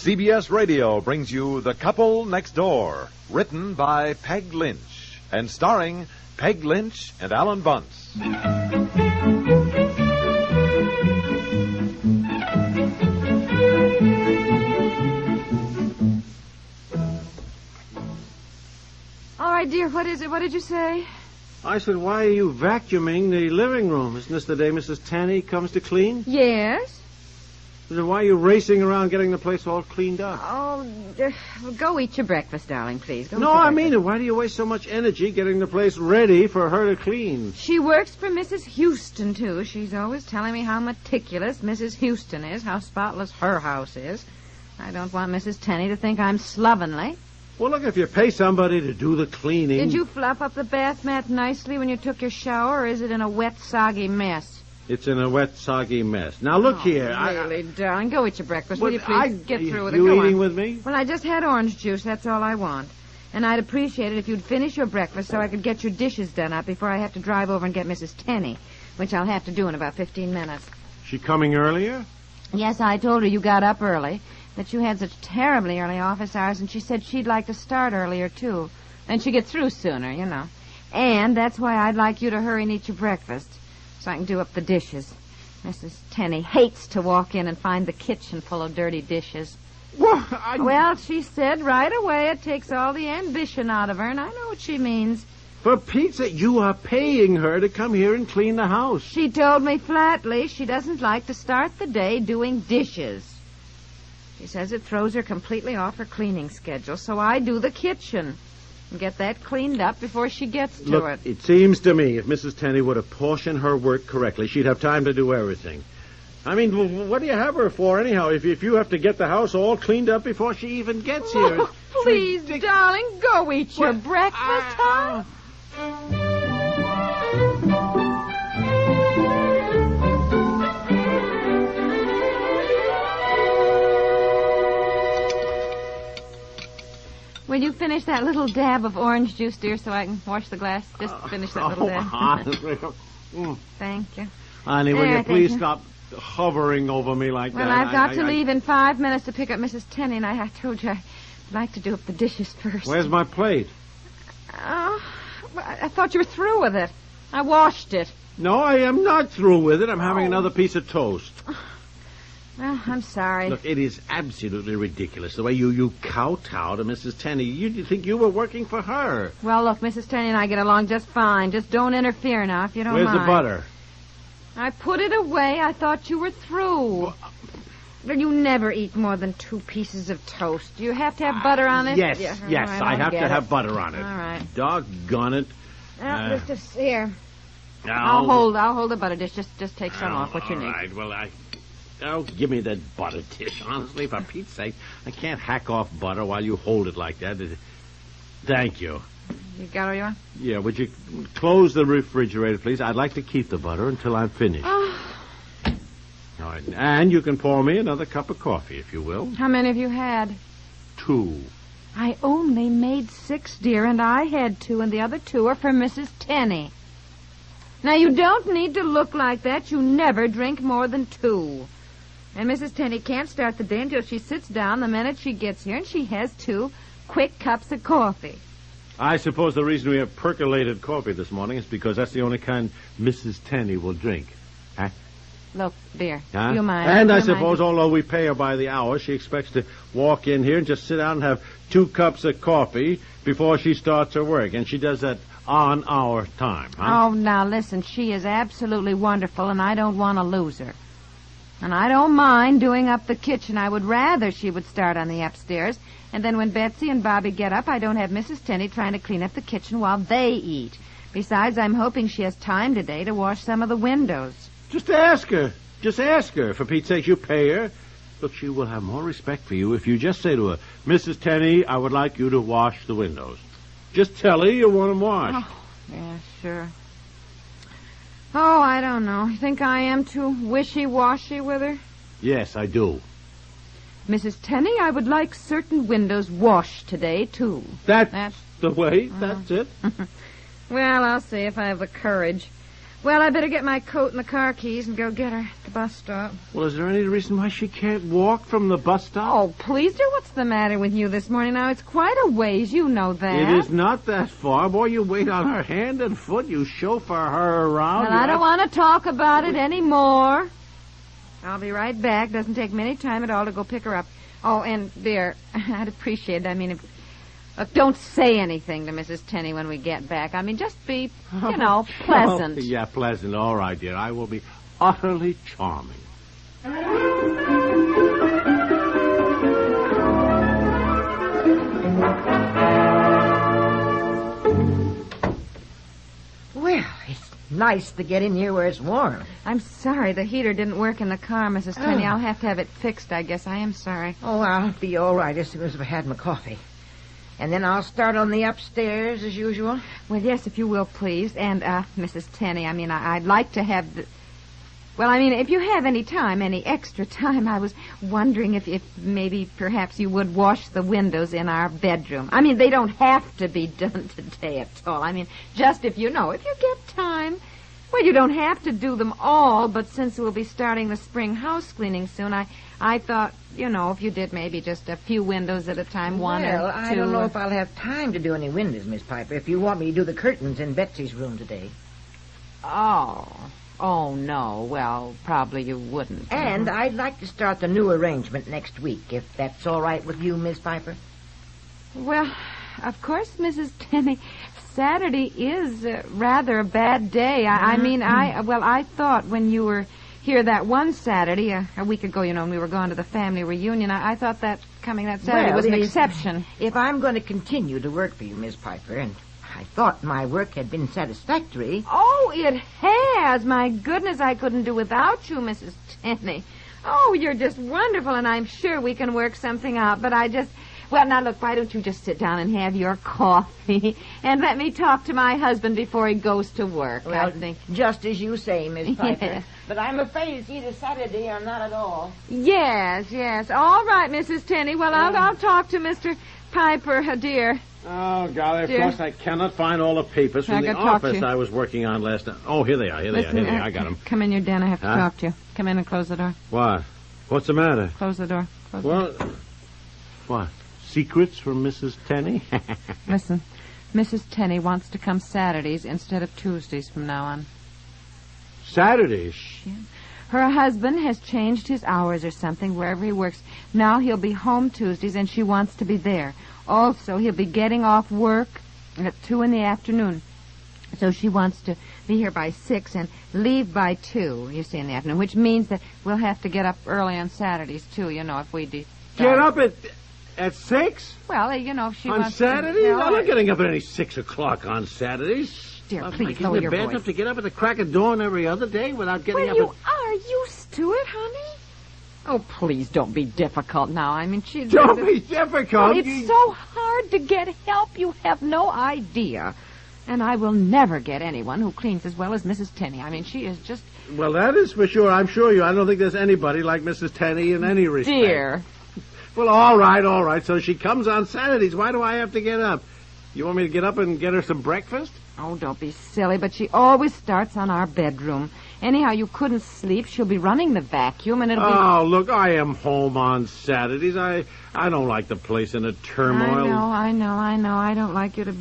CBS Radio brings you The Couple Next Door, written by Peg Lynch and starring Peg Lynch and Ethel Bunce. All right, dear, what is it? What did you say? I said, why are you vacuuming the living room? Isn't this the day Mrs. Tanny comes to clean? Yes. Then why are you racing around getting the place all cleaned up? Oh, go eat your breakfast, darling, please. No, I mean it. Why do you waste so much energy getting the place ready for her to clean? She works for Mrs. Houston, too. She's always telling me how meticulous Mrs. Houston is, how spotless her house is. I don't want Mrs. Tanny to think I'm slovenly. Well, look, if you pay somebody to do the cleaning... Did you fluff up the bath mat nicely when you took your shower, or is it in a wet, soggy mess? It's in a wet, soggy mess. Now, look here. Really, darling, go eat your breakfast. Will you please get through with it? You eating with me? Well, I just had orange juice. That's all I want. And I'd appreciate it if you'd finish your breakfast so I could get your dishes done up before I have to drive over and get Mrs. Tanny, which I'll have to do in about 15 minutes. She coming earlier? Yes, I told her you got up early, that you had such terribly early office hours, and she said she'd like to start earlier, too. Then she'd get through sooner, you know. And that's why I'd like you to hurry and eat your breakfast, so I can do up the dishes. Mrs. Tanny hates to walk in and find the kitchen full of dirty dishes. Well, she said right away it takes all the ambition out of her, and I know what she means. For Pete's sake, you are paying her to come here and clean the house. She told me flatly she doesn't like to start the day doing dishes. She says it throws her completely off her cleaning schedule, so I do the kitchen and get that cleaned up before she gets to Look, it. It seems to me if Mrs. Tanny would apportion her work correctly, she'd have time to do everything. I mean, what do you have her for, anyhow, if you have to get the house all cleaned up before she even gets here? Oh, please, darling, go eat your breakfast, huh? Will you finish that little dab of orange juice, dear, so I can wash the glass? Just finish that little dab. Thank you. Honey, will you please stop hovering over me like that? Well, I've got to leave in 5 minutes to pick up Mrs. Tanny, and I told you I'd like to do up the dishes first. Where's my plate? Oh, I thought you were through with it. I washed it. No, I am not through with it. I'm having another piece of toast. Well, I'm sorry. Look, it is absolutely ridiculous the way you kowtow to Mrs. Tanny. You think you were working for her. Well, look, Mrs. Tanny and I get along just fine. Just don't interfere now, if you don't mind. Where's the butter? I put it away. I thought you were through. Well, you never eat more than 2 pieces of toast. Do you have to have butter on it? Yes, yeah, yes, right, I have to have butter on it. All right. Doggone it. Well, just here. I'll hold the butter dish. Just take some off what you need. All right, well, Oh, give me that butter dish. Honestly, for Pete's sake, I can't hack off butter while you hold it like that. Thank you. You got all you want? Yeah, would you close the refrigerator, please? I'd like to keep the butter until I'm finished. Oh. All right, and you can pour me another cup of coffee, if you will. How many have you had? 2. I only made 6, dear, and I had 2, and the other 2 are for Mrs. Tanny. Now, you don't need to look like that. You never drink more than 2. And Mrs. Tanny can't start the day until she sits down the minute she gets here, and she has 2 quick cups of coffee. I suppose the reason we have percolated coffee this morning is because that's the only kind Mrs. Tanny will drink. Huh? Look, dear, huh? do you mind? And I suppose, although we pay her by the hour, she expects to walk in here and just sit down and have 2 cups of coffee before she starts her work. And she does that on our time, huh? Oh, now, listen, she is absolutely wonderful, and I don't want to lose her. And I don't mind doing up the kitchen. I would rather she would start on the upstairs, and then when Betsy and Bobby get up, I don't have Mrs. Tanny trying to clean up the kitchen while they eat. Besides, I'm hoping she has time today to wash some of the windows. Just ask her. Just ask her. For Pete's sake, you pay her. Look, she will have more respect for you if you just say to her, Mrs. Tanny, I would like you to wash the windows. Just tell her you want them washed. Oh, yeah, sure. Oh, I don't know. You think I am too wishy-washy with her? Yes, I do. Mrs. Tanny, I would like certain windows washed today, too. That's the way? That's it? Well, I'll see if I have the courage. Well, I better get my coat and the car keys and go get her at the bus stop. Well, is there any reason why she can't walk from the bus stop? Oh, please, dear, what's the matter with you this morning? Now, it's quite a ways, you know that. It is not that far. Boy, you wait on her hand and foot. You chauffeur her around. Well, I don't want to talk about it anymore. I'll be right back. Doesn't take me any time at all to go pick her up. Oh, and, dear, I'd appreciate it. I mean, don't say anything to Mrs. Tenney when we get back. I mean, just be, pleasant. Oh, yeah, pleasant. All right, dear. I will be utterly charming. Well, it's nice to get in here where it's warm. I'm sorry the heater didn't work in the car, Mrs. Tenney. I'll have to have it fixed, I guess. I am sorry. Oh, I'll be all right as soon as I've had my coffee. And then I'll start on the upstairs as usual. Well, yes, if you will, please. And, Mrs. Tenney, I mean, I'd like to have the... Well, I mean, if you have any time, any extra time, I was wondering if maybe perhaps you would wash the windows in our bedroom. I mean, they don't have to be done today at all. I mean, just if you get time. Well, you don't have to do them all, but since we'll be starting the spring house cleaning soon, I thought, if you did maybe just a few windows at a time, one or two. Well, I don't know if I'll have time to do any windows, Miss Piper, if you want me to do the curtains in Betsy's room today. Oh, no. Well, probably you wouldn't. And I'd like to start the new arrangement next week, if that's all right with you, Miss Piper. Well, of course, Mrs. Tenney, Saturday is rather a bad day. I thought when you were here that one Saturday, a week ago, when we were going to the family reunion, I thought that coming that Saturday was an exception. If I'm going to continue to work for you, Miss Piper, and I thought my work had been satisfactory. Oh, it has. My goodness, I couldn't do without you, Mrs. Tenney. Oh, you're just wonderful, and I'm sure we can work something out, but Well, now, look, why don't you just sit down and have your coffee and let me talk to my husband before he goes to work, well, I think. Just as you say, Miss Piper. Yes. But I'm afraid it's either Saturday or not at all. Yes. All right, Mrs. Tenney. Well, I'll talk to Mr. Piper, dear. Oh, golly, of Dear. course I cannot find all the papers from the office I was working on last night. Oh, here they are. I got them. Come in your den. I have to talk to you. Come in and close the door. What? What's the matter? Close the door. What? Secrets from Mrs. Tenney? Listen, Mrs. Tenney wants to come Saturdays instead of Tuesdays from now on. Saturdays? Her husband has changed his hours or something wherever he works. Now he'll be home Tuesdays, and she wants to be there. Also, he'll be getting off work at 2 in the afternoon. So she wants to be here by 6 and leave by 2, you see, in the afternoon, which means that we'll have to get up early on Saturdays, too, if we decide. Get up at 6? Well, if she on wants Saturdays? to... I'm not getting up at any 6 o'clock on Saturdays. Dear, please lower your voice. Bad enough to get up at the crack of dawn every other day without getting up you are used to it, honey. Oh, please don't be difficult now. I mean, Don't be difficult? Well, it's so hard to get help. You have no idea. And I will never get anyone who cleans as well as Mrs. Tenney. I mean, she is just... Well, that is for sure. I'm sure I don't think there's anybody like Mrs. Tenney in any respect. Dear. Well, all right. So she comes on Saturdays. Why do I have to get up? You want me to get up and get her some breakfast? Oh, don't be silly, but she always starts on our bedroom. Anyhow, you couldn't sleep. She'll be running the vacuum, and it'll be... Oh, look, I am home on Saturdays. I don't like the place in a turmoil. I know. I don't like you to...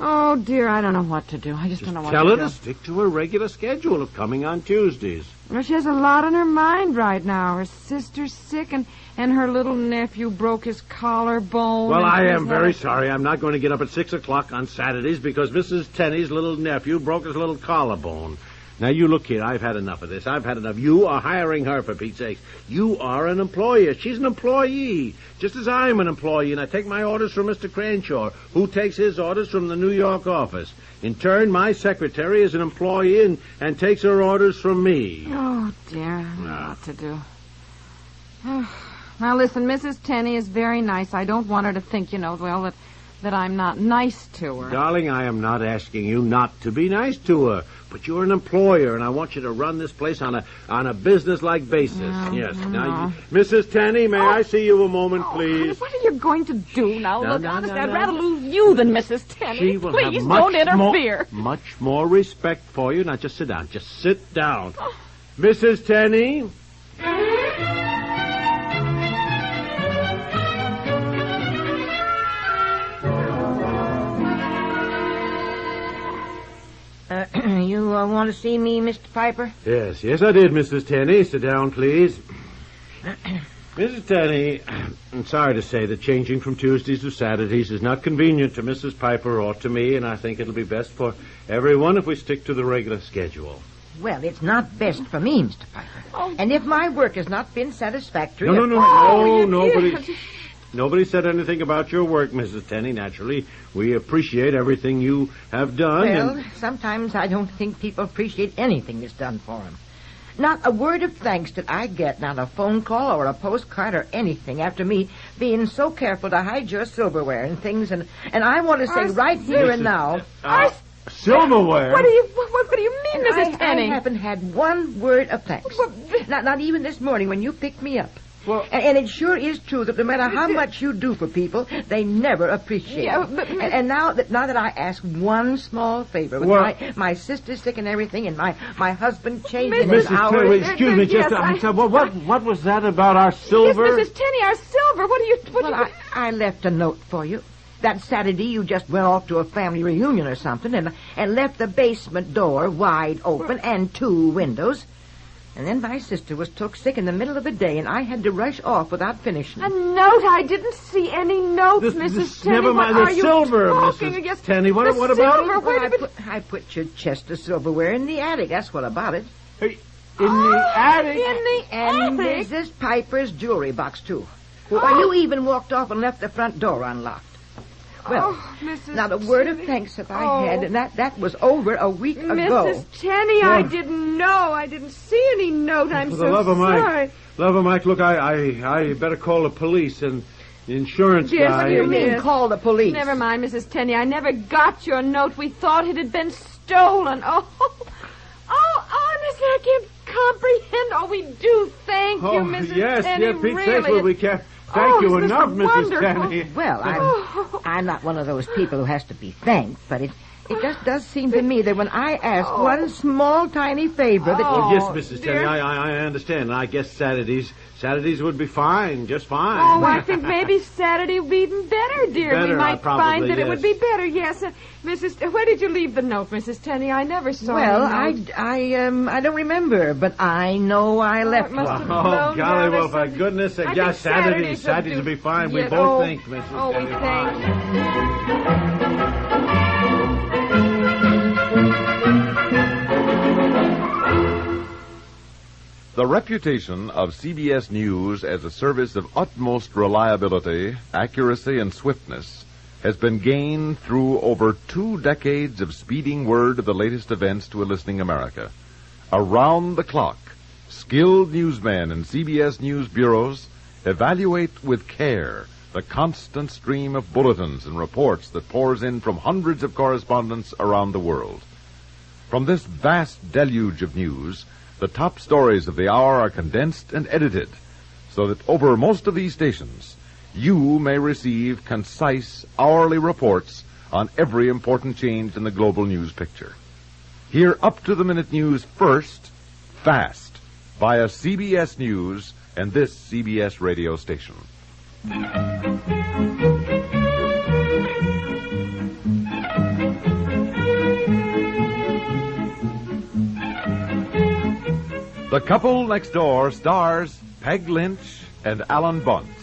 Oh, dear, I don't know what to do. I just don't know what to do. Tell her to stick to her regular schedule of coming on Tuesdays. Well, she has a lot on her mind right now. Her sister's sick, and her little nephew broke his collarbone. Well, I am very sorry. I'm not going to get up at 6 o'clock on Saturdays because Mrs. Tenney's little nephew broke his little collarbone. Now, you look here. I've had enough of this. I've had enough. You are hiring her, for Pete's sake. You are an employer. She's an employee, just as I'm an employee, and I take my orders from Mr. Cranshaw, who takes his orders from the New York office. In turn, my secretary is an employee and takes her orders from me. Oh, dear. I don't know what to do. Now, listen, Mrs. Tenney is very nice. I don't want her to think, that that I'm not nice to her. Darling, I am not asking you not to be nice to her. But you're an employer, and I want you to run this place on a business-like basis. Yes. Now, Mrs. Tenney, may I see you a moment, please? What are you going to do now? Look, honestly, I'd rather lose you than Mrs. Tenney. She will Please have much don't interfere. Much more respect for you. Now, just sit down. Just sit down. Mrs. Tenney? You want to see me, Mr. Piper? Yes, I did, Mrs. Tenney. Sit down, please. Mrs. Tenney, I'm sorry to say that changing from Tuesdays to Saturdays is not convenient to Mrs. Piper or to me, and I think it'll be best for everyone if we stick to the regular schedule. Well, it's not best for me, Mr. Piper. Oh. And if my work has not been satisfactory... Nobody said anything about your work, Mrs. Tenney. Naturally, we appreciate everything you have done. Well, sometimes I don't think people appreciate anything that's done for them. Not a word of thanks did I get, not a phone call or a postcard or anything after me being so careful to hide your silverware and things. And I want to say right here and now... Silverware? What do you mean, Mrs. Tenney? I haven't had one word of thanks. Not even this morning when you picked me up. Well, and it sure is true that no matter how much you do for people, they never appreciate it. And now that I ask one small favor, with my sister sick and everything, and my husband changing his hours... Mrs. Tenney, excuse me, just what was that about our silver? Yes, Mrs. Tenney, our silver. I left a note for you. That Saturday you just went off to a family reunion or something and left the basement door wide open and 2 windows. And then my sister was took sick in the middle of the day, and I had to rush off without finishing. A note? I didn't see any notes, Mrs. Tenney. Never mind, the silver, Mrs. Tenney. What about it? Well, I put your chest of silverware in the attic. That's what about it. Hey, in the attic? And Mrs. Piper's jewelry box, too. Well, you even walked off and left the front door unlocked. Well, not a word of thanks that I had, and that was over a week ago. Mrs. Tenney, I didn't know. I didn't see any note. I'm so sorry. Love of Mike, look, I better call the police and the insurance guy. What do you mean, call the police? Never mind, Mrs. Tenney. I never got your note. We thought it had been stolen. Honestly, I can't comprehend. We do thank you, Mrs. Tenney. Yes, Pete, really. We can't. Thank you enough, Mrs. Tenney. Well, I'm not one of those people who has to be thanked, but it just does seem to me that when I ask one small, tiny favor that... yes, Mrs. Tenney, I understand. I guess Saturdays would be fine, just fine. I think maybe Saturday would be even better, dear. We might find that it would be better, yes. Where did you leave the note, Mrs. Tenney? I never saw it. Well, I don't remember, but I know I left one. Golly, well, for goodness sake, Saturdays would be fine. We both think, Mrs. Tenney. We thank you. The reputation of CBS News as a service of utmost reliability, accuracy, and swiftness has been gained through over 2 decades of speeding word of the latest events to a listening America. Around the clock, skilled newsmen in CBS News bureaus evaluate with care the constant stream of bulletins and reports that pours in from hundreds of correspondents around the world. From this vast deluge of news, the top stories of the hour are condensed and edited so that over most of these stations, you may receive concise, hourly reports on every important change in the global news picture. Hear up-to-the-minute news first, fast, via CBS News and this CBS radio station. The Couple Next Door stars Peg Lynch and Alan Bunce.